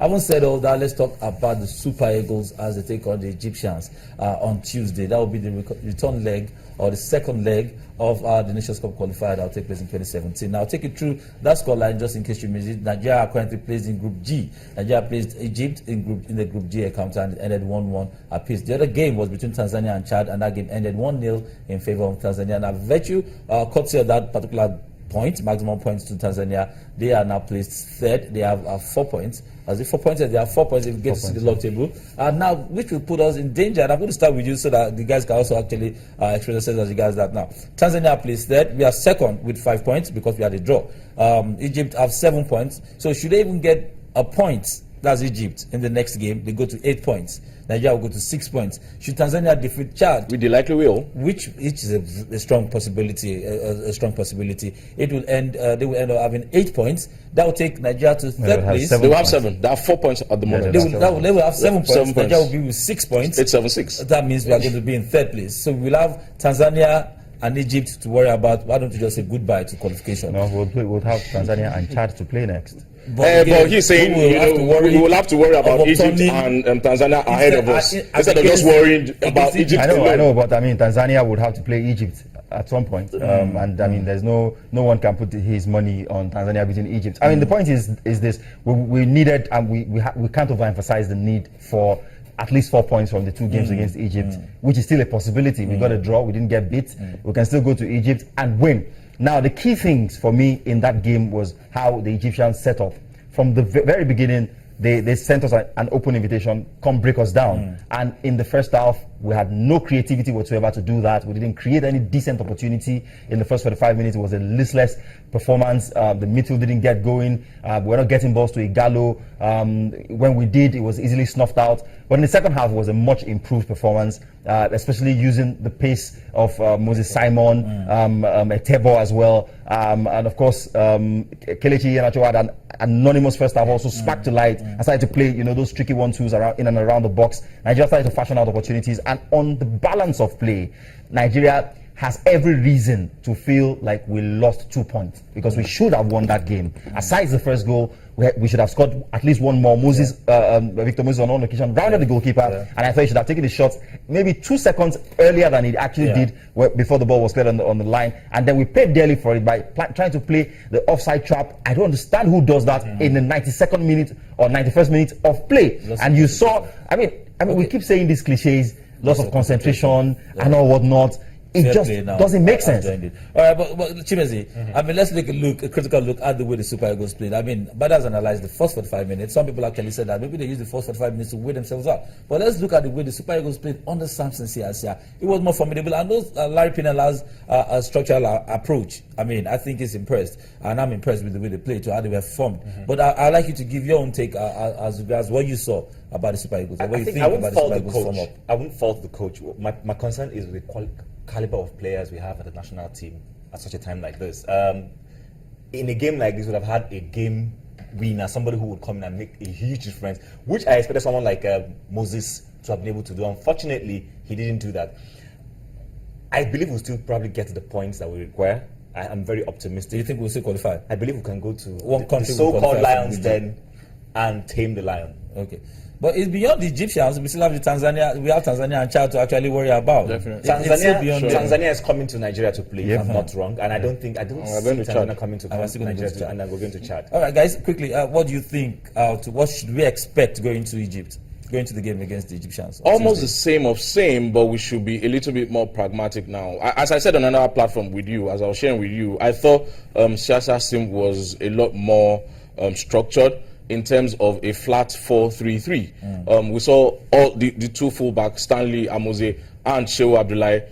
Having said all that, let's talk about the Super Eagles as they take on the Egyptians on Tuesday. That will be the return leg or the second leg of the Nations Cup qualifier that will take place in 2017. Now, I'll take you through that scoreline just in case you missed it. Nigeria currently plays in Group G. Nigeria plays Egypt in the Group G encounter and it ended 1-1 apiece. The other game was between Tanzania and Chad, and that game ended 1-0 in favor of Tanzania. Now, virtue, courtesy of that particular point, maximum points to Tanzania, they are now placed third. They have 4 points. As if 4 points, they have 4 points if we get to see the log table. Now, which will put us in danger. And I'm going to start with you so that the guys can also actually express themselves as regards that now. Tanzania plays third. We are second with 5 points because we had a draw. Egypt have 7 points. So should they even get a point, that's Egypt, in the next game, they go to 8 points. Nigeria will go to 6 points. Should Tanzania defeat Chad, with the likely will, which is a strong possibility, a strong possibility, it will end. They will end up having 8 points. That will take Nigeria to third place. They will have 7. They have 4 points at the moment. They will have 7 points. Nigeria will be with 6 points. 8, 7, 6. That means we are going to be in third place. So we'll have Tanzania and Egypt to worry about. Why don't you just say goodbye to qualification? No, we'll have Tanzania and Chad to play next. But he's saying we will have to worry about Egypt and Tanzania ahead of us instead of just worrying about Egypt. I know, but I mean Tanzania would have to play Egypt at some point, and I mean there's no one can put his money on Tanzania beating Egypt. I mean the point is this: we needed, and we can't overemphasize the need for at least 4 points from the 2 games against Egypt, which is still a possibility. We got a draw, we didn't get beat. We can still go to Egypt and win. Now, the key things for me in that game was how the Egyptians set up. From the very beginning, they sent us an open invitation, come break us down. And in the first half, we had no creativity whatsoever to do that. We didn't create any decent opportunity. In the first 45 minutes, it was a listless performance. The midfield didn't get going. We were not getting balls to Igalo. When we did, it was easily snuffed out. But in the second half, it was a much improved performance, especially using the pace of Moses Simon, Etebo as well. And of course, Kelechi Iheanacho had an anonymous first half, also sparked to light and started to play, those tricky 1-2s around, in and around the box. Nigeria started to fashion out opportunities. And on the balance of play, Nigeria has every reason to feel like we lost 2 points because we should have won that game. Aside the first goal, we should have scored at least one more. Victor Moses on one occasion rounded the goalkeeper, and I thought he should have taken the shots maybe 2 seconds earlier than he actually did before the ball was cleared on the line. And then we paid dearly for it by trying to play the offside trap. I don't understand who does that in the 92nd minute or 91st minute of play. And you saw, I mean, we keep saying these cliches, loss of concentration and all whatnot. It just doesn't make sense. All right, but Chimezi, I mean, let's take a critical look at the way the Super Eagles played. I mean, Bada's analyzed the first 45 minutes. Some people actually said that maybe they used the first 45 minutes to weigh themselves out. But let's look at the way the Super Eagles played under Samson Siasia. It was more formidable. And those Larry Pinela's structural approach, I mean, I think it's impressed. And I'm impressed with the way they played, to how they were formed. But I'd like you to give your own take as regards what you saw about the Super Eagles. What you think about the Super Eagles form up. I wouldn't fault the coach. My concern is with the caliber of players we have at the national team at such a time like this. In a game like this, we would have had a game winner, somebody who would come in and make a huge difference, which I expected someone like Moses to have been able to do. Unfortunately, he didn't do that. I believe we'll still probably get to the points that we require. I'm very optimistic. Do you think we'll still qualify? I believe we can go to the so-called Lions den and tame the lion. Okay. But it's beyond the Egyptians. We still have Tanzania. We have Tanzania and Chad to actually worry about. Definitely. Tanzania is coming to Nigeria to play, if I'm not wrong. And I don't see Tanzania coming to Nigeria and then we're going to Chad. All right, guys, quickly, what do you think? What should we expect going to Egypt? Going to the game against the Egyptians? Almost the same, but we should be a little bit more pragmatic now. As I said on another platform with you, as I was sharing with you, I thought Siasa's team was a lot more structured in terms of a flat 4-3-3. We saw all the 2 fullbacks, Stanley Amose and Shehu Abdullahi,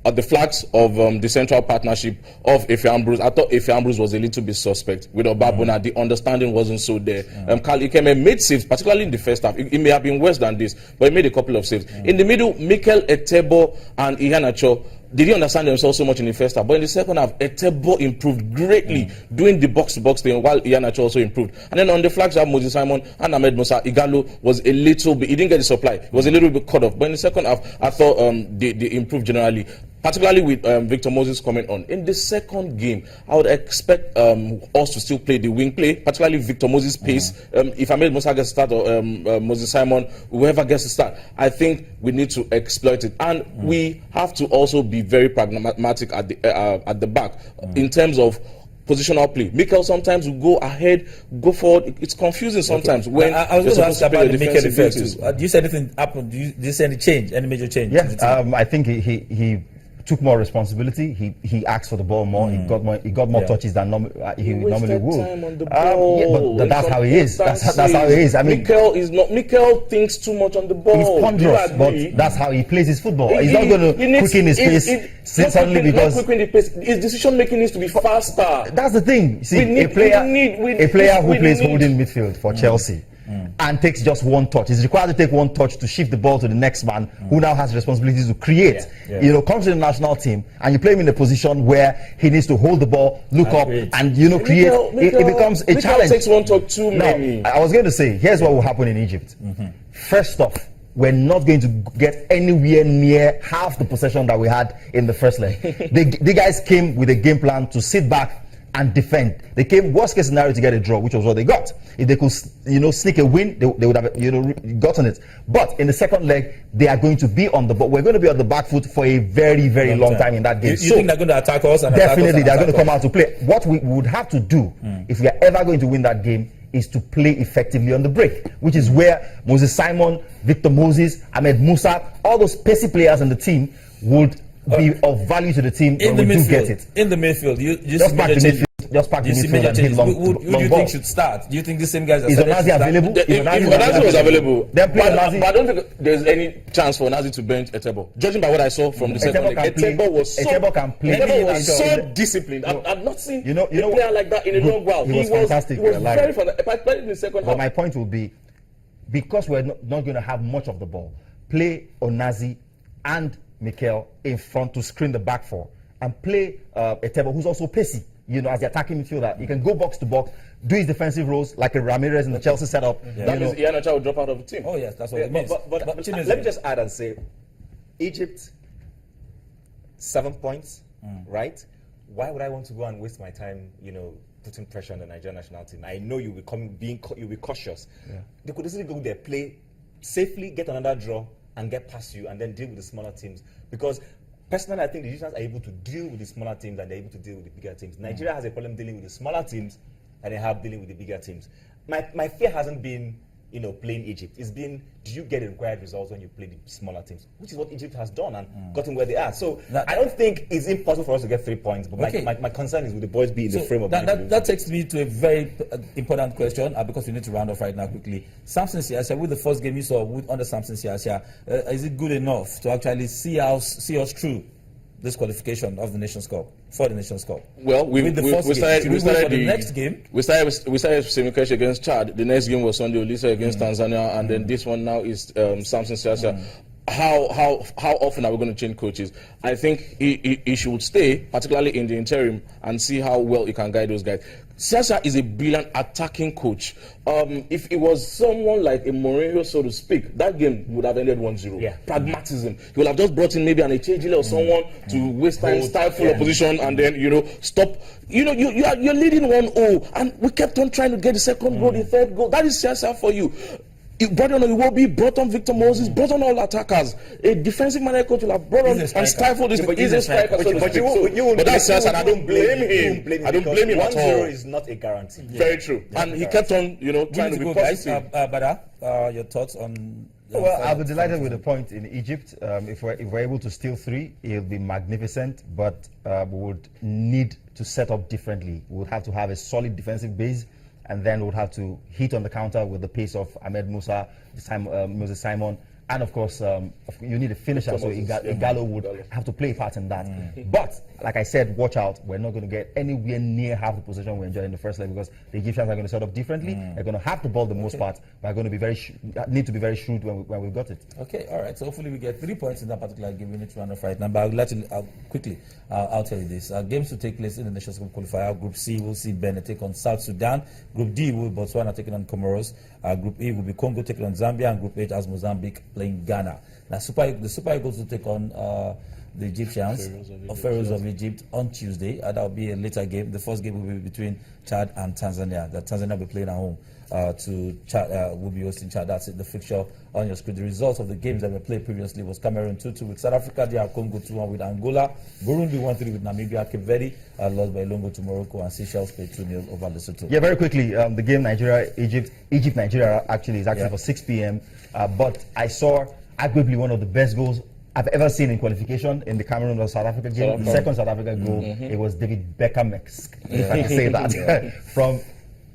on the flags of the central partnership of Efe Ambrose. I thought Efe Ambrose was a little bit suspect. With Obabona, the understanding wasn't so there. Carl Ikeme made saves, particularly in the first half. It may have been worse than this, but he made a couple of saves. In the middle, Mikel Etebo and Iheanacho, they didn't understand themselves so much in the first half. But in the second half, Etebo improved greatly, doing the box-to-box thing, while Iheanacho also improved. And then on the flags, Moses Simon and Ahmed Musa, Igalo was a little bit, he didn't get the supply. He was a little bit cut off. But in the second half, I thought they improved generally. particularly with Victor Moses coming on. In the second game, I would expect us to still play the wing play, particularly Victor Moses' pace. If Ahmed Musa gets to start or Moses Simon, whoever gets to start, I think we need to exploit it. And we have to also be very pragmatic at the back in terms of positional play. Mikel sometimes will go ahead, go forward. It's confusing sometimes when I was going to ask about the Mikel effect duties. too. Do you see anything happen? Do you see any change, any major change? to the team? I think he took more responsibility. He asked for the ball more. He got more touches than he normally would. Time on the ball. But that's how he is. That's how he is. I mean, Mikel thinks too much on the ball. he's ponderous, but that's how he plays his football. He's not going to quicken his pace suddenly because his decision making needs to be faster. that's the thing. See, a player who plays holding midfield for Chelsea and takes just one touch is required to take one touch to shift the ball to the next man who now has responsibilities to create. Comes to the national team and you play him in a position where he needs to hold the ball, look up, and create. It becomes a challenge. Takes one touch too many. I was going to say, here's what will happen in Egypt. First off, we're not going to get anywhere near half the possession that we had in the first leg. The guys came with a game plan to sit back and defend. They came worst case scenario to get a draw, which was what they got. If they could, sneak a win, they would have, gotten it. But in the second leg, they are going to be on the ball. We're going to be on the back foot for a very, very long time in that game. You think they're going to attack us? Definitely, they're going to come out to play. What we would have to do, if we are ever going to win that game, is to play effectively on the break, which is where Moses Simon, Victor Moses, Ahmed Musa, all those pacey players in the team would be of value to the team when we do get it. In the midfield, you just pack the midfield. Just pack the midfield and hit long Who do you think should start? Do you think the same guys are Is Onazi available? If Onazi was available, then play but Onazi. I don't think there's any chance for Onazi to bench Etebo. Judging by what I saw from the second leg, Etebo was so disciplined. I've not seen a player like that in a long while. He was fantastic. He was very fantastic, in the second half. But my point will be, because we're not going to have much of the ball, play Onazi and Mikel in front to screen the back four, and play Etebo, who's also pacey. As the attacking midfielder, he can go box to box, do his defensive roles like a Ramirez in the Chelsea setup. That means Iheanacho will drop out of the team. Oh yes, that's what it means. But let me just add and say, Egypt, 7 points, right? Why would I want to go and waste my time, putting pressure on the Nigerian national team? I know you'll be cautious. They could easily go there, play safely, get another draw, and get past you, and then deal with the smaller teams. Because personally, I think the Egyptians are able to deal with the smaller teams and they're able to deal with the bigger teams. Nigeria has a problem dealing with the smaller teams and they have dealing with the bigger teams. My fear hasn't been, playing Egypt. It's been, do you get the required results when you play the smaller teams? Which is what Egypt has done and gotten where they are. So I don't think it's impossible for us to get 3 points. But my concern is, will the boys be in the frame of mind? That takes me to a very important question because we need to round off right now quickly. Samson Siasia, with the first game you saw under Samson Siasia, is it good enough to actually see us through this qualification of the Nations Cup for the Nations Cup? Well, we started the next game. We started Semikesh against Chad. The next game was Sunday Olise against Tanzania, and then this one now is Samson Siasia. How often are we going to change coaches? I think he should stay, particularly in the interim, and see how well he can guide those guys. Siasia is a brilliant attacking coach. If it was someone like a Mourinho, so to speak, that game would have ended 1-0. Yeah. Pragmatism. He would have just brought in maybe an Echejile or someone to waste time, stifle opposition, and then stop. You're leading 1-0, and we kept on trying to get the second goal, the third goal. That is Siasia for you. He brought on Iwobi, brought on Victor Moses, brought on all attackers. A defensive manager coach will have brought on and stifled this. He's a striker, but that's Siasia, and I don't blame him. I don't blame him at all. 1-0 is not a guarantee. Very true. And he kept on, trying to be positive. Bada, your thoughts on? Well, I'll be delighted with the point in Egypt. If we're able to steal 3, it'll be magnificent. But we would need to set up differently. We would have to have a solid defensive base. And then we would have to hit on the counter with the pace of Ahmed Musa, Moses Simon, and of course, you need a finisher, so Igalo would have to play a part in that. But, like I said, watch out, we're not going to get anywhere near half the position we enjoyed in the first leg because the Egyptians are going to set up differently. They're going to have the ball the most part, but are going to be need to be very shrewd when we've got it. Okay, all right, so hopefully we get 3 points in that particular game. We need to run off right now, but I would like to quickly, I'll tell you this. Games to take place in the Nations Cup qualifier. Group C will see Benin take on South Sudan. Group D will Botswana taking on Comoros. Group E will be Congo taking on Zambia, and Group H has Mozambique playing Ghana. Now, the Super Eagles will take on the Egyptians, Pharaohs of Egypt, on Tuesday. That will be a later game. The first game will be between Chad and Tanzania. Tanzania will be playing at home to Chad. Will be hosting Chad. That's it, the fixture on your screen. The results of the games that were played previously was Cameroon 2-2 with South Africa, DR Congo 2-1 with Angola, Burundi 1-3 with Namibia, Cape Verde lost by Longo to Morocco, and Seychelles played 2-0 over Lesotho. Yeah, very quickly, the game Egypt-Nigeria actually is actually for 6 p.m. But I saw arguably one of the best goals I've ever seen in qualification in the Cameroon or South Africa game. The second South Africa goal, it was David Beckham-esque, if I can say that. From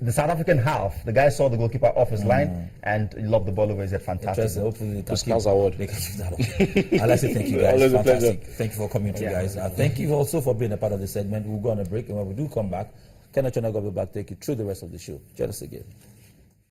the South African half, the guy saw the goalkeeper off his line and he lobbed the ball over his head. Fantastic. Hopefully The Scouts Award. They can keep that up. I'd like to thank you guys. Always a Fantastic. pleasure. Thank you for coming to guys. Thank you also for being a part of the segment. We'll go on a break, and when we do come back, Kenneth Chonago will be back, take you through the rest of the show. Join us again.